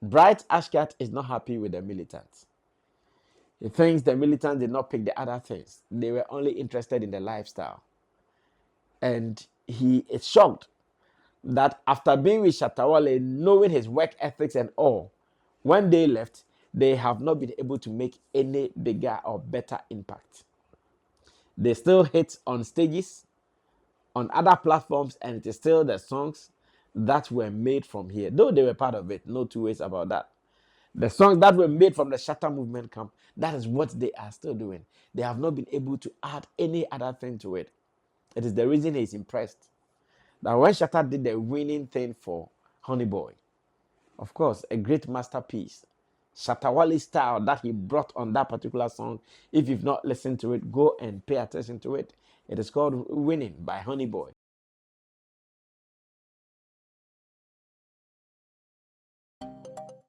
Bright Ashkat is not happy with the militants. He thinks the militants did not pick the other things. They were only interested in the lifestyle. And he is shocked that after being with Shatta Wale, knowing his work ethics and all, when they left, they have not been able to make any bigger or better impact. They still hit on stages, on other platforms, and it is still the songs that were made from here. Though they were part of it, no two ways about that. The songs that were made from the Shatta movement camp, that is what they are still doing. They have not been able to add any other thing to it. It is the reason he's impressed. Now, when Shatta did the winning thing for Hunny Boy, of course, a great masterpiece. Shatta Wale's style that he brought on that particular song, if you've not listened to it, go and pay attention to it. It is called Winning by Hunny Boy.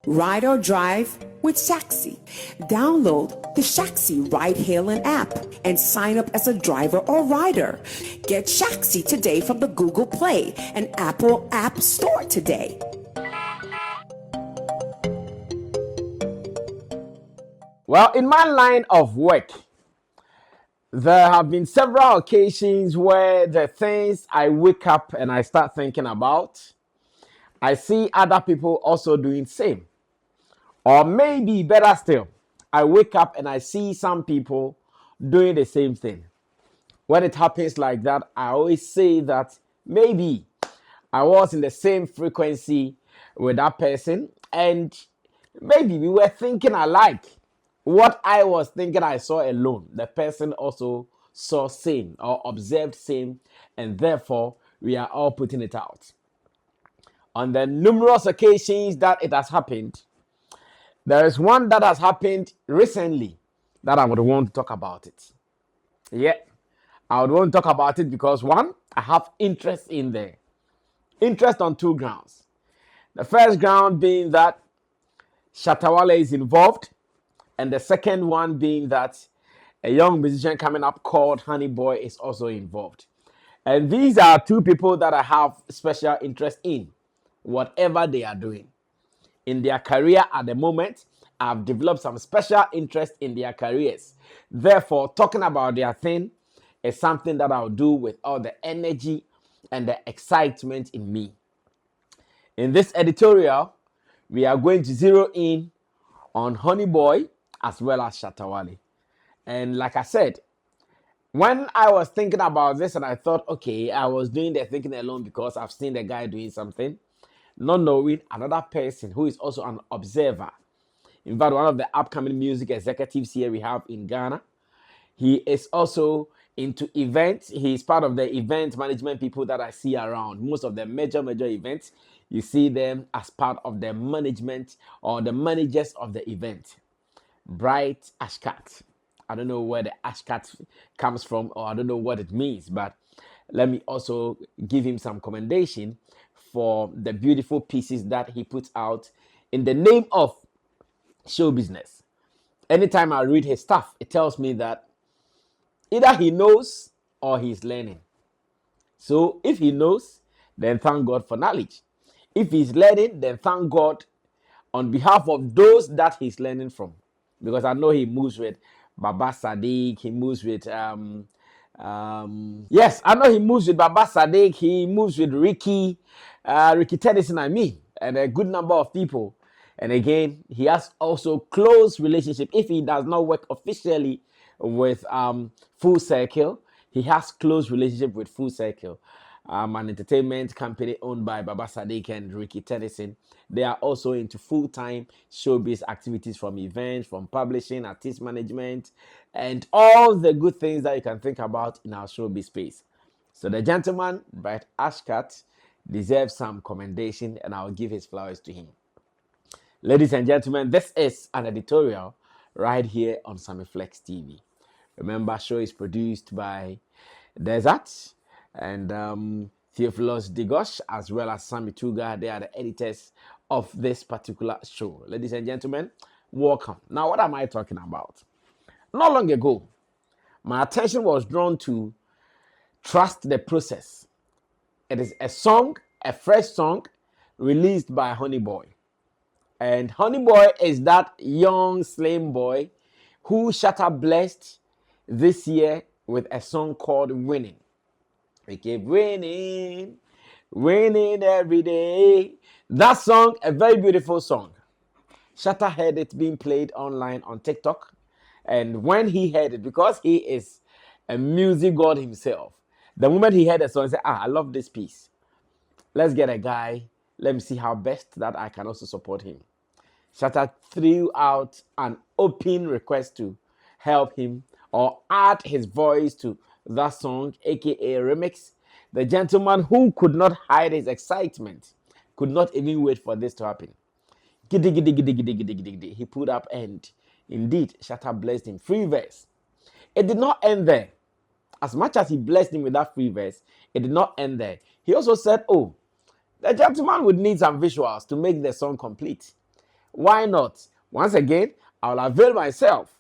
Ride or drive with Shaxi. Download the Shaxi ride-hailing app and sign up as a driver or rider. Get Shaxi today from the Google Play and Apple App Store today. Well, in my line of work, there have been several occasions where the things I wake up and I start thinking about, I see other people also doing same. Or maybe better still, I wake up and I see some people doing the same thing. When it happens like that, I always say that maybe I was in the same frequency with that person and maybe we were thinking alike. What I was thinking I saw alone, the person also saw same or observed same, and therefore we are all putting it out. On the numerous occasions that it has happened, there is one that has happened recently that I would want to talk about it. Yeah, I would want to talk about it because one, I have interest in there. Interest on two grounds. The first ground being that Shatta Wale is involved, and the second one being that a young musician coming up called Hunny Boy is also involved. And these are two people that I have special interest in, whatever they are doing. In their career at the moment, I've developed some special interest in their careers. Therefore, talking about their thing is something that I'll do with all the energy and the excitement in me. In this editorial, we are going to zero in on Hunny Boy as well as Shatta Wale. And like I said, when I was thinking about this and I thought, okay, I was doing the thinking alone because I've seen the guy doing something, not knowing another person who is also an observer. In fact, one of the upcoming music executives here we have in Ghana. He is also into events. He is part of the event management people that I see around. Most of the major events, you see them as part of the management or the managers of the event. Bright Ashkat. I don't know where the Ashkat comes from or I don't know what it means, but let me also give him some commendation for the beautiful pieces that he puts out in the name of show business. Anytime I read his stuff, it tells me that either he knows or he's learning. So if he knows, then thank God for knowledge. If he's learning, then thank God on behalf of those that he's learning from. Because I know he moves with Baba Sadiq, he moves with yes, I know he moves with Baba Sadiq, he moves with Ricky Tennyson, and a good number of people. And again, he has also close relationship. If he does not work officially with Full Circle, he has close relationship with Full Circle, an entertainment company owned by Baba Sadiq and Ricky Tennyson. They are also into full-time showbiz activities, from events, from publishing, artist management, and all the good things that you can think about in our showbiz space. So the gentleman, Bright Ashkat, deserves some commendation, and I'll give his flowers to him. Ladies and gentlemen, this is an editorial right here on Sammy Flex TV. Remember, show is produced by Desert and Theophilus Digosh, as well as Sammy Tuga. They are the editors of this particular show. Ladies and gentlemen, welcome. Now, what am I talking about? Not long ago, my attention was drawn to Trust the Process. It is a song, a fresh song, released by Hunny Boy. And Honey Boy is that young slim boy who Shatta blessed this year with a song called Winning. We keep winning, winning every day. That song, a very beautiful song. Shatta heard it being played online on TikTok. And when he heard it, because he is a music god himself, the moment he heard the song, he said, I love this piece. Let's get a guy. Let me see how best that I can also support him. Shatta threw out an open request to help him or add his voice to that song, aka remix. The gentleman who could not hide his excitement could not even wait for this to happen. Giddy, giddy, giddy, giddy, giddy, giddy, giddy. He put up and indeed Shatta blessed him. Free verse. It did not end there. As much as he blessed him with that free verse, it did not end there. He also said, oh, the gentleman would need some visuals to make the song complete. Why not? Once again, I'll avail myself.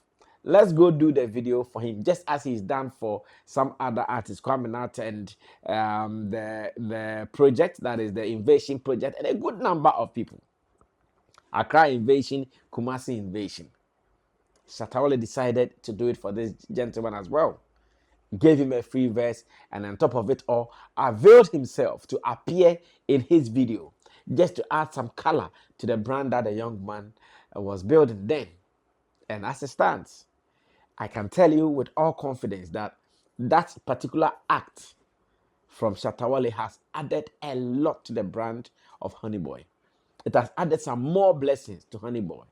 Let's go do the video for him, just as he's done for some other artists coming out and the project, that is the Invasion project, and a good number of people. Accra Invasion, Kumasi Invasion. Shatta decided to do it for this gentleman as well. Gave him a free verse, and on top of it all, availed himself to appear in his video just to add some color to the brand that the young man was building then. And as it stands, I can tell you with all confidence that that particular act from Shatta has added a lot to the brand of Honey Boy. It has added some more blessings to Honey Boy.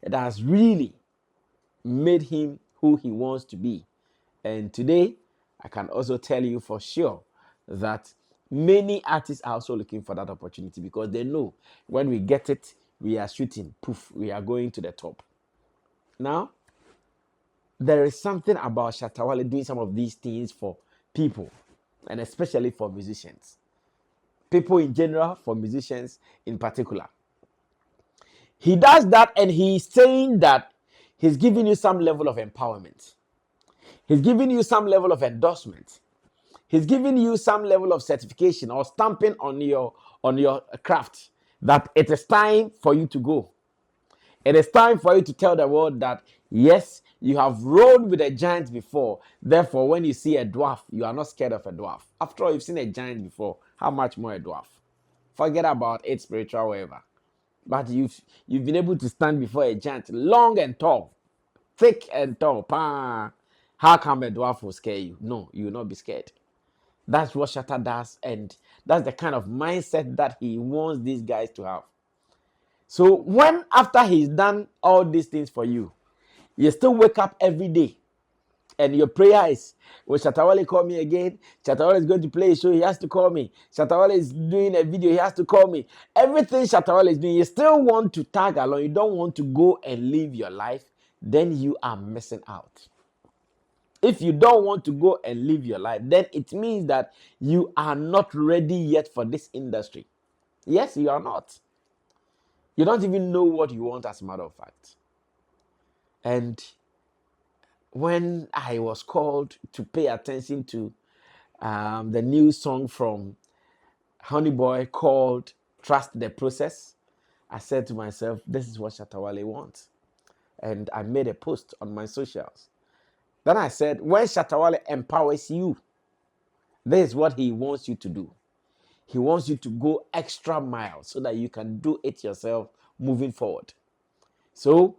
It has really made him who he wants to be. And today, I can also tell you for sure that many artists are also looking for that opportunity because they know when we get it, we are shooting, poof, we are going to the top. Now, there is something about Shatta doing some of these things for people, and especially for musicians. People in general, for musicians in particular. He does that and he's saying that he's giving you some level of empowerment. He's giving you some level of endorsement. He's giving you some level of certification or stamping on your craft that it is time for you to go. It is time for you to tell the world that, yes, you have rolled with a giant before. Therefore, when you see a dwarf, you are not scared of a dwarf. After all, you've seen a giant before. How much more a dwarf? Forget about it, spiritual, whatever. But you've been able to stand before a giant, long and tall, thick and tall. How come a dwarf will scare you? No, you will not be scared. That's what Shatta does, and that's the kind of mindset that he wants these guys to have. So when after he's done all these things for you, you still wake up every day and your prayer is, will Shatta call me again? Shatta is going to play a show, he has to call me. Shatta is doing a video, he has to call me. Everything Shatta is doing, you still want to tag along, you don't want to go and live your life, then you are missing out. If you don't want to go and live your life, then it means that you are not ready yet for this industry. Yes, you are not. You don't even know what you want, as a matter of fact. And when I was called to pay attention to the new song from Honey Boy called Trust the Process, I said to myself, this is what Shatta wants. And I made a post on my socials. Then I said, when Shatta empowers you, this is what he wants you to do. He wants you to go extra miles so that you can do it yourself moving forward. So,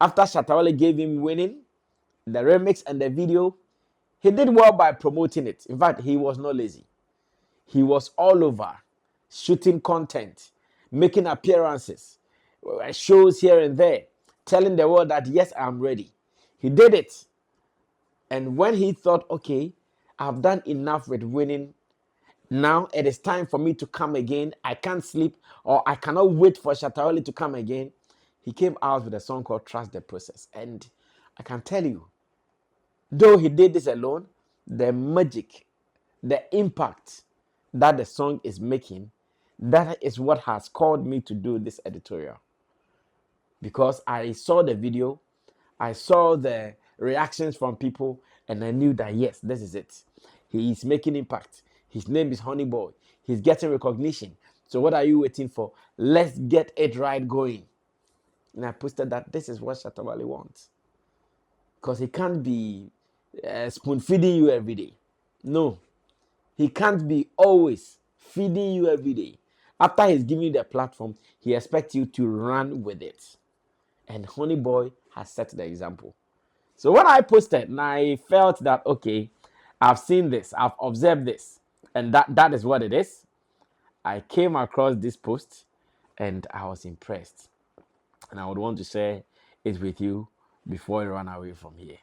after Shatta gave him Winning, the remix and the video, he did well by promoting it. In fact, he was not lazy. He was all over, shooting content, making appearances, shows here and there, telling the world that, yes, I'm ready. He did it. And when he thought, okay, I've done enough with Winning, now it is time for me to come again. I can't sleep, or I cannot wait for Shatta to come again. He came out with a song called Trust the Process. And I can tell you, though he did this alone, the magic, the impact that the song is making, that is what has called me to do this editorial. Because I saw the video, I saw the reactions from people, and I knew that, yes, this is it. He is making impact. His name is Honey Boy. He's getting recognition. So what are you waiting for? Let's get it right going. And I posted that this is what Shatta Wale wants. Because he can't be spoon feeding you every day. No, he can't be always feeding you every day. After he's giving you the platform, he expects you to run with it. And Honey Boy has set the example. So when I posted, and I felt that, okay, I've seen this, I've observed this, and that is what it is. I came across this post and I was impressed. And I would want to share it with you before I run away from here.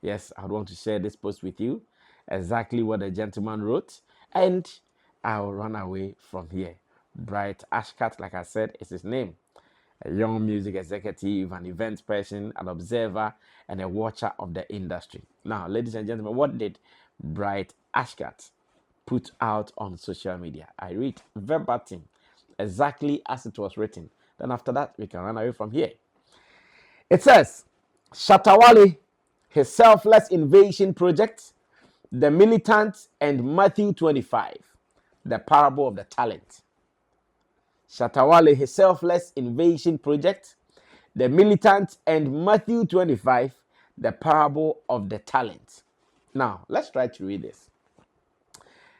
Yes, I would want to share this post with you, exactly what the gentleman wrote, and I'll run away from here. Bright Ashkat, like I said, is his name. A young music executive, an event person, an observer, and a watcher of the industry. Now, ladies and gentlemen, what did Bright Ashkat put out on social media? I read verbatim, exactly as it was written. Then after that, we can run away from here. It says, Shatta Wale, his selfless invasion project, the militants, and Matthew 25, the parable of the talent. Shatta Wale, his selfless invasion project, the militants, and Matthew 25, the parable of the talent. Now, let's try to read this.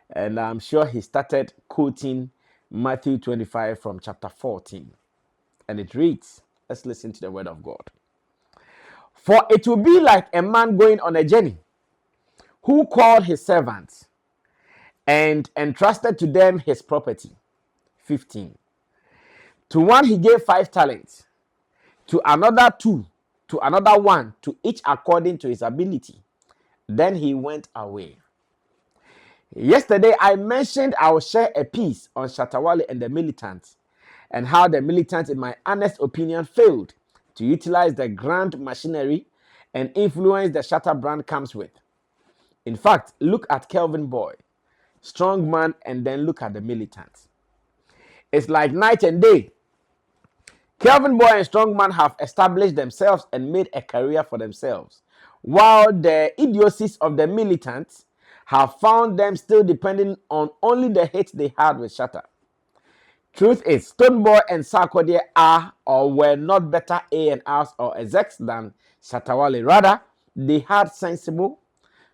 And I'm sure he started quoting Matthew 25 from chapter 14. And it reads, let's listen to the word of God. For it will be like a man going on a journey, who called his servants and entrusted to them his property. 15. To one he gave 5 talents, to another 2, to another 1, to each according to his ability. Then he went away. Yesterday I mentioned I will share a piece on Shatta Wale and the militants, and how the militants, in my honest opinion, failed to utilize the grand machinery and influence the Shatta brand comes with. In fact, look at Kelvin Boy, strong man, and then look at the militants. It's like night and day. Kelvin Boy and Strongman have established themselves and made a career for themselves, while the idiocies of the militants have found them still depending on only the hits they had with Shatta. Truth is, Stoneboy and Sarkodie are or were not better A&Rs or execs than Shatta Wale. Rather, they had sensible,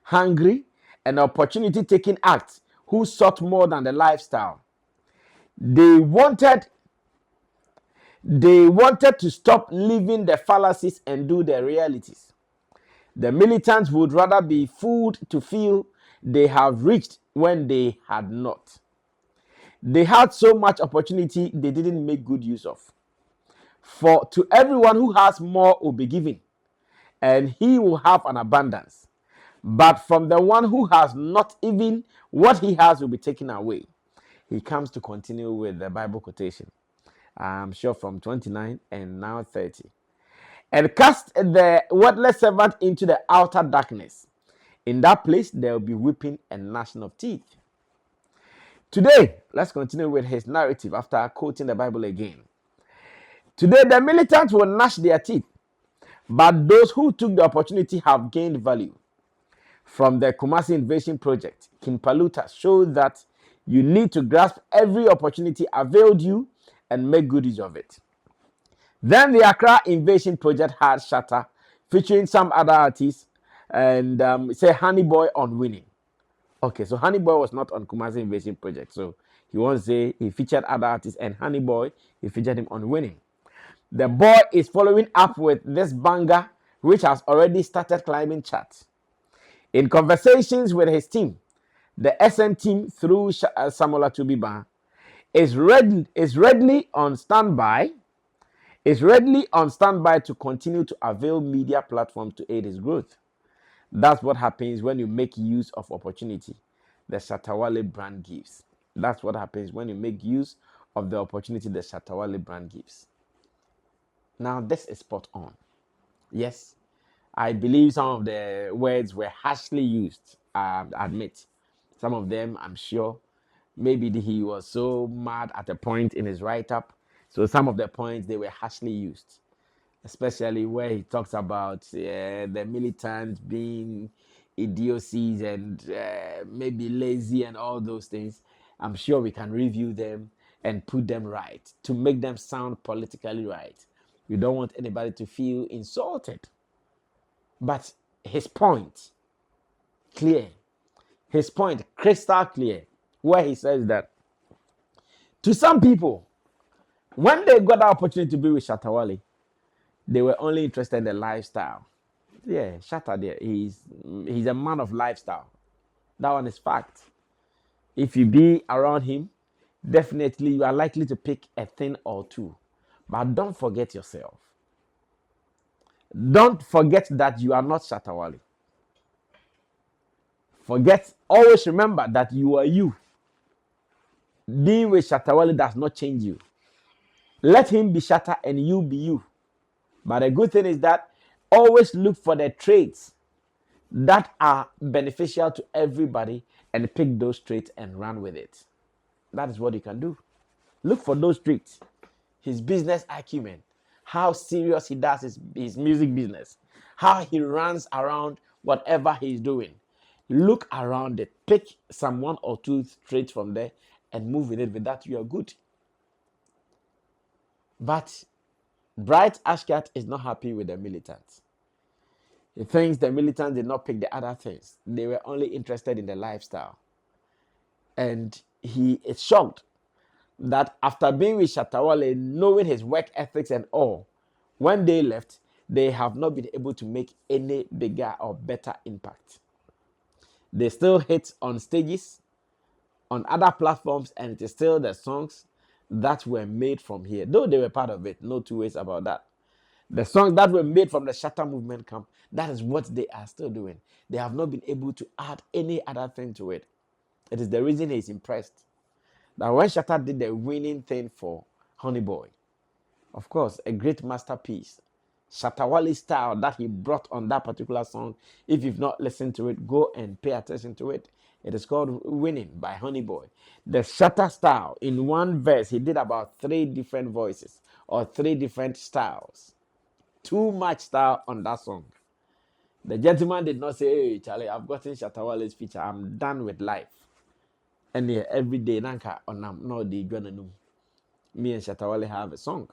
hungry, and opportunity-taking acts who sought more than the lifestyle. They wanted to stop living the fallacies and do the realities. The militants would rather be fooled to feel they have reached when they had not. They had so much opportunity they didn't make good use of. For to everyone who has more will be given, and he will have an abundance. But from the one who has not, even what he has will be taken away. He comes to continue with the Bible quotation. I'm sure from 29 and now 30. And cast the worthless servant into the outer darkness. In that place there will be weeping and gnashing of teeth. Today, let's continue with his narrative after quoting the Bible again. Today, the militants will gnash their teeth, but those who took the opportunity have gained value. From the Kumasi Invasion Project, King Paluta showed that you need to grasp every opportunity availed you and make good use of it. Then the Accra Invasion Project had Shatta featuring some other artists and say Honey Boy on Winning. Okay, so Honey Boy was not on Kumasi Invasion Project, so he wants to say he featured other artists, and Honey Boy, he featured him on Winning. The boy is following up with this banger, which has already started climbing charts. In conversations with his team, the SM team through Samola Tubiba is readily on standby to continue to avail media platforms to aid his growth. That's what happens when you make use of opportunity the Shatta Wale brand gives. That's what happens when you make use of the opportunity the Shatta Wale brand gives. Now, this is spot on. Yes, I believe some of the words were harshly used. I admit. Some of them, I'm sure, maybe he was so mad at a point in his write-up. So some of the points, they were harshly used. Especially where he talks about the militants being idiocies and maybe lazy and all those things. I'm sure we can review them and put them right to make them sound politically right. You don't want anybody to feel insulted. But his point, clear. His point, crystal clear, where he says that to some people, when they got the opportunity to be with Shatta, they were only interested in the lifestyle. Yeah, Shatta there, he's a man of lifestyle. That one is fact. If you be around him, definitely you are likely to pick a thing or two. But don't forget yourself. Don't forget that you are not Shatta. Always remember that you are you. Being with Shatta does not change you. Let him be Shatta and you be you. But the good thing is that always look for the traits that are beneficial to everybody and pick those traits and run with it. That is what you can do. Look for those traits. His business acumen, how serious he does his music business, how he runs around whatever he's doing. Look around it, pick some one or two traits from there and move with it. With that, you are good. But Bright Ashkat is not happy with the militants. He thinks the militants did not pick the other things. They were only interested in the lifestyle. And he is shocked that after being with Shatta, knowing his work ethics and all, when they left, they have not been able to make any bigger or better impact. They still hit on stages, on other platforms, and it is still the songs that were made from here. Though they were part of it, no two ways about that. The songs that were made from the Shatta movement camp, that is what they are still doing. They have not been able to add any other thing to it. It is the reason he's impressed. Now, when Shatta did the winning thing for Hunny Boy, of course, a great masterpiece. Shatta style that he brought on that particular song. If you've not listened to it, go and pay attention to it. It is called Winning by Hunny Boy. The Shatta style, in one verse, he did about 3 different voices or 3 different styles. Too much style on that song. The gentleman did not say, "Hey, Charlie, I've gotten Shatta feature. I'm done with life." And yeah, every day, Nanka on no the gonna know. Me and Shatta have a song.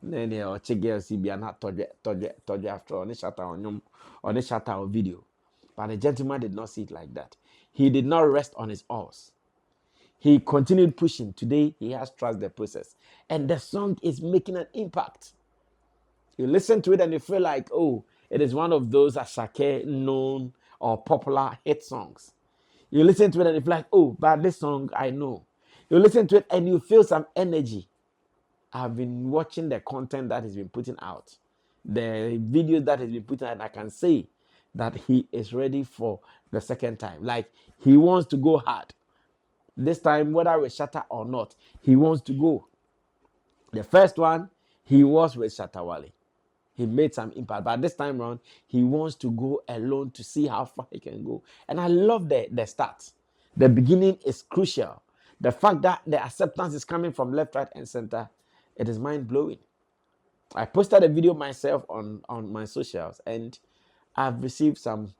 Then yeah, or girl CB and not told after on the Shatta on the Shatta video. But the gentleman did not see it like that. He did not rest on his oars. He continued pushing. Today, he has trust the process. And the song is making an impact. You listen to it and you feel like, oh, it is one of those Ashkat known or popular hit songs. You listen to it and you feel like, oh, but this song I know. You listen to it and you feel some energy. I've been watching the content that he's been putting out, the videos that he's been putting out, and I can say that he is ready for the second time. Like, he wants to go hard. This time, whether with Shatta or not, he wants to go. The first one, he was with Shatta. He made some impact, but this time around, he wants to go alone to see how far he can go. And I love the start. The beginning is crucial. The fact that the acceptance is coming from left, right, and center, it is mind-blowing. I posted a video myself on my socials, and I've received some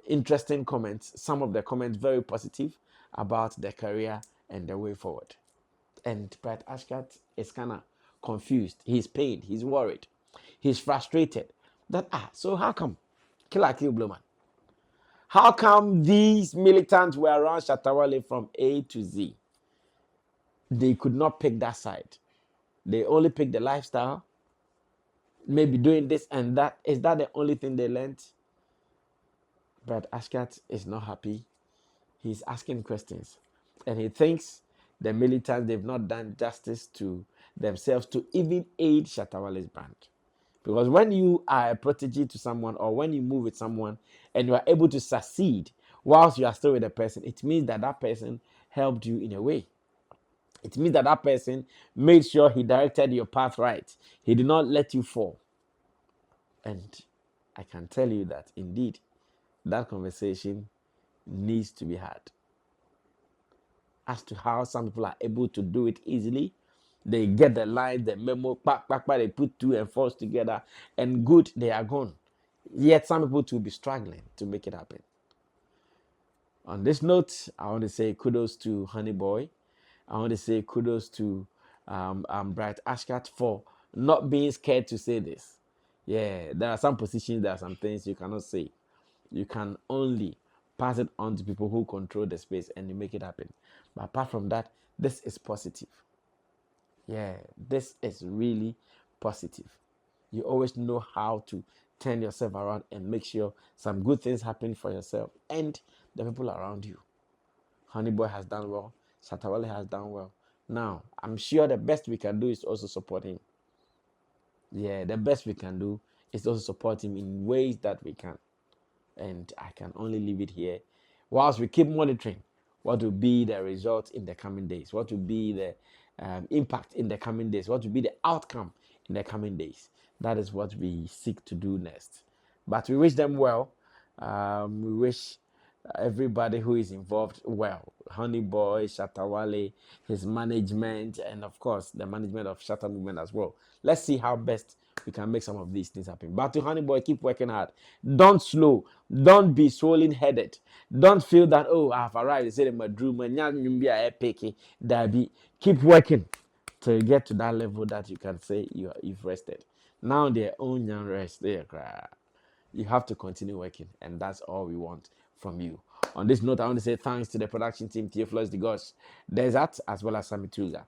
interesting comments. Some of the comments very positive about the career and the way forward. And Brad Ashkat is kind of confused. He's pained. He's worried. He's frustrated. So how come? Killer Kill Blowman. How come these militants were around Shatta from A to Z? They could not pick that side. They only picked the lifestyle. Maybe doing this and that. Is that the only thing they learned? But Ashkat is not happy. He's asking questions. And he thinks the militants, they've not done justice to themselves to even aid Shatta brand. Because when you are a protege to someone or when you move with someone and you are able to succeed whilst you are still with a person, it means that that person helped you in a way. It means that that person made sure he directed your path right. He did not let you fall. And I can tell you that indeed that conversation needs to be had. As to how some people are able to do it easily, they get the line, the memo, they put 2 and 4s together, and good, they are gone. Yet some people will be struggling to make it happen. On this note, I want to say kudos to Hunny Boy. I want to say kudos to Bright Ashkat for not being scared to say this. Yeah, there are some positions, there are some things you cannot say. You can only pass it on to people who control the space and you make it happen. But apart from that, this is positive. Yeah, this is really positive. You always know how to turn yourself around and make sure some good things happen for yourself and the people around you. Honey Boy has done well. Shatta has done well. Now, I'm sure the best we can do is also support him. Yeah, the best we can do is also support him in ways that we can. And I can only leave it here whilst we keep monitoring what will be the result in the coming days, what will be the impact in the coming days, what will be the outcome in the coming days. That is what we seek to do next. But we wish them well. We wish everybody who is involved well. Honey Boy, Shatta, his management, and of course the management of Shatta movement as well. Let's see how best we can make some of these things happen. But to Honey Boy, keep working hard. Don't slow. Don't be swollen headed. Don't feel that, oh, I've arrived. They say my dream, keep working till you get to that level that you can say you've rested. Now they're own young rest. You have to continue working, and that's all we want from you. On this note, I want to say thanks to the production team, Theophilus the Gosh Desert, as well as Sammy Tuga.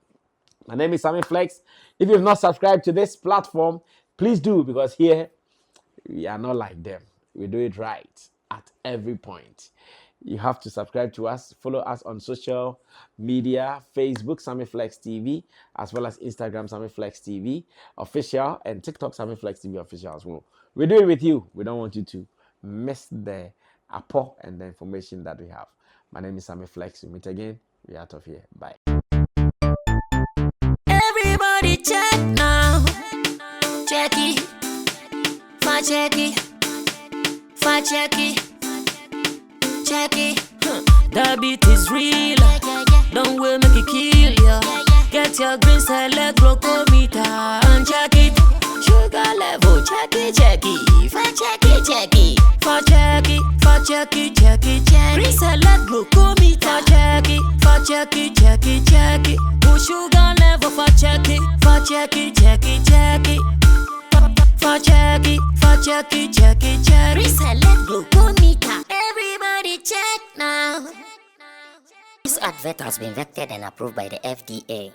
My name is Sammy Flex. If you have not subscribed to this platform, please do, because here we are not like them. We do it right at every point. You have to subscribe to us, follow us on social media, Facebook, Sammy Flex TV, as well as Instagram, Sammy Flex TV official, and TikTok, Sammy Flex TV official as well. We do it with you. We don't want you to miss the apport and the information that we have. My name is Sammy Flex. We meet again. We're out of here. Bye. Everybody check now. Check it. Fact check it. Fact check it. Check it. The beat is real. Don't wait, make it kill ya. Get your green select glucometer and check it. Sugar level, check it, check it. Fact check it, check it. Fact check it, fact check it, check it, check it. Green select glucometer. Check it, fact check it, check it, check it. Push sugar level, fact check it, fact check it, check it, check it. Fact check it, fact check it, check it, check it. Green select glucometer. Everybody check now. This advert has been vetted and approved by the FDA.